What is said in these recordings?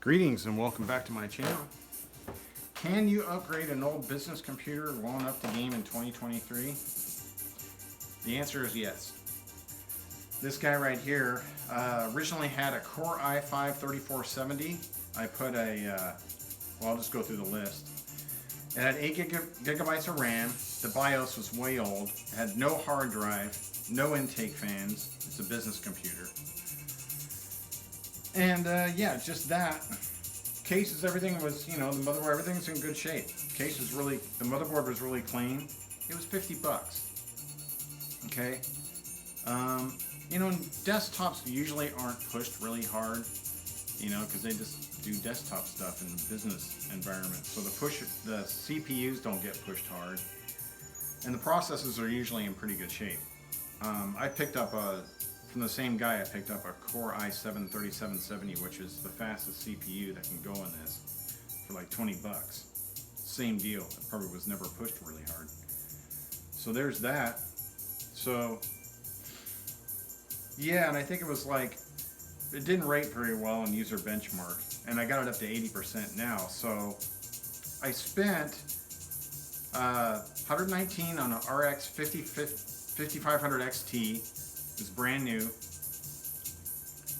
Greetings and welcome back to my channel. Can you upgrade an old business computer well enough to game in 2023? The answer is yes. This guy right here originally had a Core i5-3470. I put a, well, I'll just go through the list. It had 8 gigabytes of RAM. The BIOS was way old. It had no hard drive, no intake fans. It's a business computer. And yeah, just that. Cases, everything was, you know, the motherboard, everything's in good shape. Case was really, the motherboard was really clean. It was 50 bucks. Okay. You know, desktops usually aren't pushed really hard, you know, because they just do desktop stuff in the business environment. So the CPUs don't get pushed hard. And the processors are usually in pretty good shape. I picked up from the same guy, I picked up a Core i7-3770, which is the fastest CPU that can go in this, for like 20 bucks. Same deal. It probably was never pushed really hard. So there's that. So yeah, and I think it was like, it didn't rate very well in Userbenchmark, and I got it up to 80% now. So I spent $119 on an RX 5500 XT. It's brand new.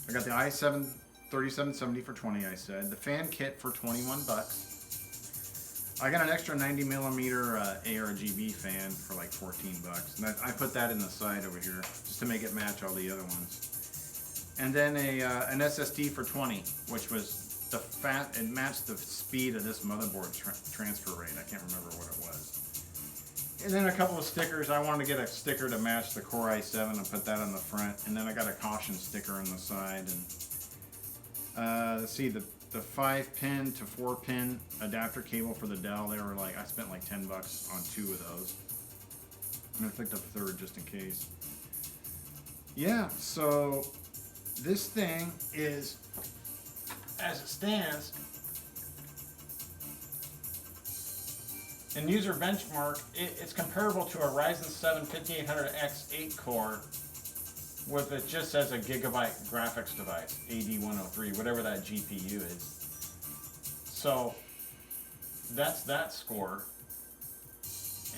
I got the i7-3770 for 20, I said. The fan kit for 21 bucks. I got an extra 90 millimeter ARGB fan for like 14 bucks. And I put that in the side over here just to make it match all the other ones. And then an SSD for 20, which was it matched the speed of this motherboard transfer rate. I can't remember what it was. And then a couple of stickers. I wanted to get a sticker to match the Core i7 and put that on the front. And then I got a caution sticker on the side. And let's see, the 5-pin to 4-pin adapter cable for the Dell. They were like, I spent like 10 bucks on 2 of those. And I picked up a third just in case. Yeah, so this thing is, as it stands, in Userbenchmark, it's comparable to a Ryzen 7 5800X 8-core with it just as a gigabyte graphics device, AD103, whatever that GPU is. So that's that score.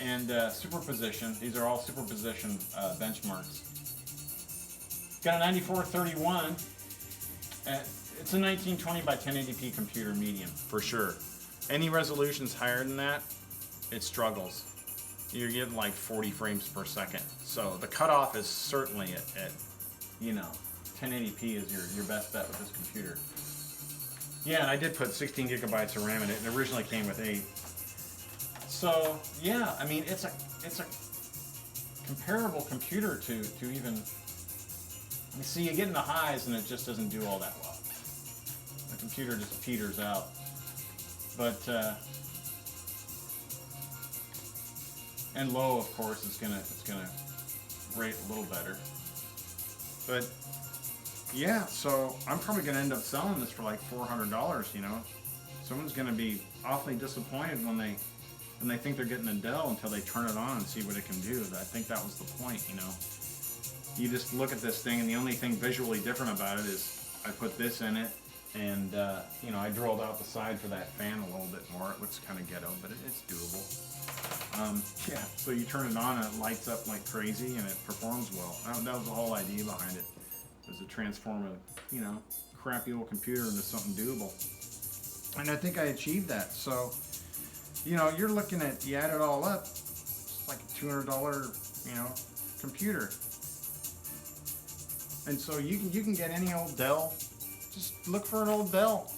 And Superposition, these are all Superposition benchmarks. Got a 9431. It's a 1920 by 1080p computer, medium, for sure. Any resolutions higher than that, it struggles. You're getting like 40 frames per second. So the cutoff is certainly at you know, 1080p is your best bet with this computer. Yeah, and I did put 16 gigabytes of RAM in it, and it originally came with 8. So yeah, I mean, it's a comparable computer to even. You see, you get in the highs and it just doesn't do all that well. The computer just peters out. But and low, of course, it's gonna rate a little better. But yeah, so I'm probably gonna end up selling this for like $400. You know, someone's gonna be awfully disappointed when they think they're getting a Dell until they turn it on and see what it can do. I think that was the point. You know, you just look at this thing, and the only thing visually different about it is I put this in it. And, you know, I drilled out the side for that fan a little bit more. It looks kind of ghetto, but it's doable. Yeah, so you turn it on and it lights up like crazy and it performs well. That was the whole idea behind it, was to transform a, you know, crappy old computer into something doable. And I think I achieved that. So, you know, you're looking at, you add it all up, it's like a $200, you know, computer. And so you can get any old Dell. Just look for an old Dell,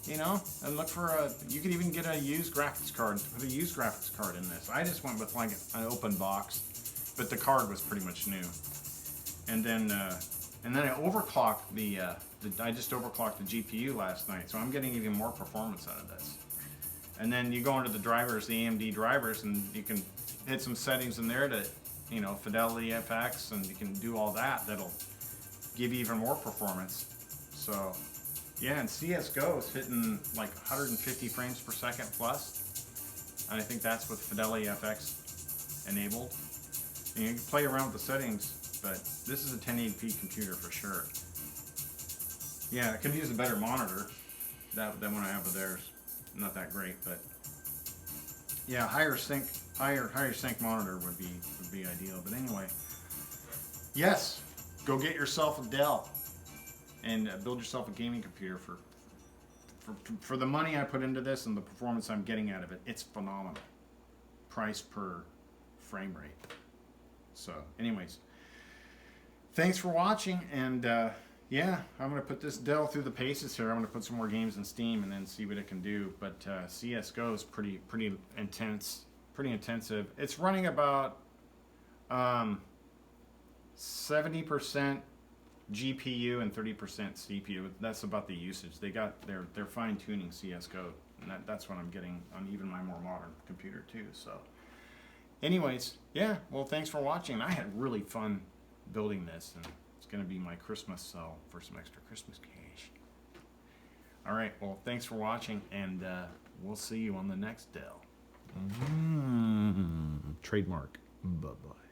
you know, and look for you could even get a used graphics card, put a used graphics card in this. I just went with like an open box, but the card was pretty much new. And then I overclocked I just overclocked the GPU last night, so I'm getting even more performance out of this. And then you go into the drivers, the AMD drivers, and you can hit some settings in there to, you know, Fidelity FX, and you can do all that. That'll give you even more performance. So, yeah, and CSGO is hitting like 150 frames per second plus. And I think that's with Fidelity FX enabled. And you can play around with the settings, but this is a 1080p computer for sure. Yeah, it could use a better monitor. that one I have with theirs, not that great, but yeah, higher sync monitor would be ideal. But anyway, yes, go get yourself a Dell and build yourself a gaming computer for the money I put into this and the performance I'm getting out of it. It's phenomenal. Price per frame rate. So, anyways, thanks for watching, and yeah, I'm going to put this Dell through the paces here. I'm going to put some more games in Steam and then see what it can do. But CSGO is pretty intense, pretty intensive. It's running about 70% GPU and 30% CPU. That's about the usage. They're fine tuning CSGO, and that's what I'm getting on even my more modern computer too. So, anyways, yeah. Well, thanks for watching. I had really fun building this, and it's going to be my Christmas sell for some extra Christmas cash. All right. Well, thanks for watching, and we'll see you on the next Dell. Trademark. Bye bye.